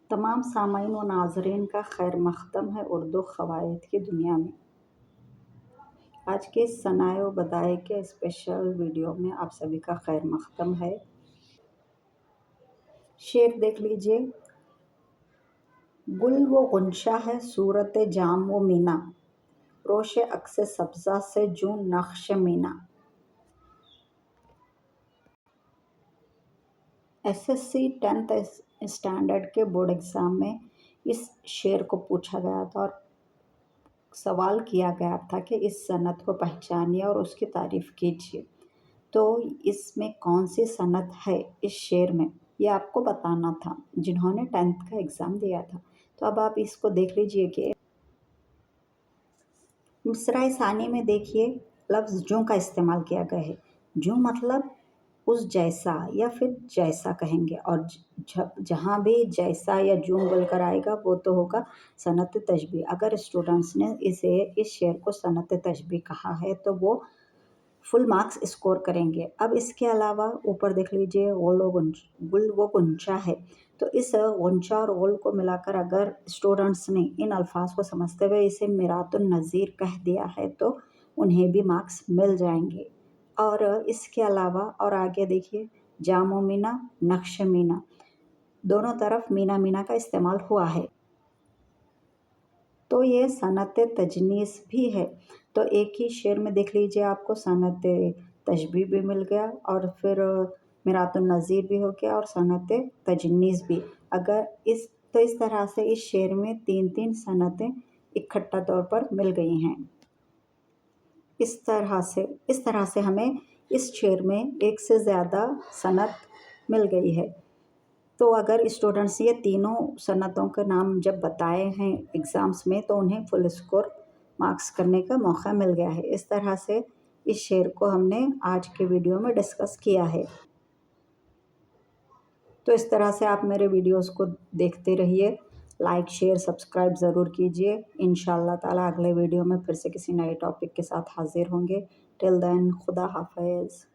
तमाम सामाईन व नाज़रीन का खैर मक़दम है उर्दू क़वायद की दुनिया में। आज के सनाए व बदाए के स्पेशल वीडियो में आप सभी का खैर मक़दम है। शेर देख लीजिए। गुल वो गुंशा है सूरत जाम वो मीना, रोशे अक्से सब्ज़ा से जूं नक्श मीना। एसएससी 10th स्टैंडर्ड के बोर्ड एग्ज़ाम में इस शेर को पूछा गया था और सवाल किया गया था कि इस सनत को पहचानिए और उसकी तारीफ़ कीजिए। तो इसमें कौन सी सनत है इस शेर में, ये आपको बताना था जिन्होंने 10th का एग्ज़ाम दिया था। तो अब आप इसको देख लीजिए कि मिसरा सानी में देखिए लफ्ज़ जूं का इस्तेमाल किया गया है। जूं मतलब उस जैसा या फिर जैसा कहेंगे, और जहाँ भी जैसा या जूं बोलकर आएगा वो तो होगा सनत तशबीह। अगर स्टूडेंट्स ने इस शेर को सनत तशबीह कहा है तो वो फुल मार्क्स स्कोर करेंगे। अब इसके अलावा ऊपर देख लीजिए गुल वो गुंचा है, तो इस गुंचा और गुल को मिलाकर अगर स्टूडेंट्स ने इन अल्फाज को समझते हुए इसे मिरातुन नज़ीर कह दिया है तो उन्हें भी मार्क्स मिल जाएंगे। और इसके अलावा और आगे देखिए जामो मीना नक्श मीना, दोनों तरफ मीना मीना का इस्तेमाल हुआ है, तो ये सनत तजनीस भी है। तो एक ही शेर में देख लीजिए आपको सनत तशबीह भी मिल गया और फिर मिरातुन नज़ीर भी हो गया और सनत तजनीस भी। अगर इस तरह से इस शेर में 3-3 सनतें इकट्ठा तौर पर मिल गई हैं। इस तरह से हमें इस शेर में एक से ज़्यादा सनत मिल गई है। तो अगर स्टूडेंट्स ये तीनों सनतों के नाम जब बताए हैं एग्ज़ाम्स में तो उन्हें फुल स्कोर मार्क्स करने का मौका मिल गया है। इस तरह से इस शेर को हमने आज के वीडियो में डिस्कस किया है। तो इस तरह से आप मेरे वीडियोस को देखते रहिए, लाइक शेयर सब्सक्राइब ज़रूर कीजिए। इंशाअल्लाह ताला अगले वीडियो में फिर से किसी नए टॉपिक के साथ हाज़िर होंगे। टिल देन खुदा हाफ़िज़।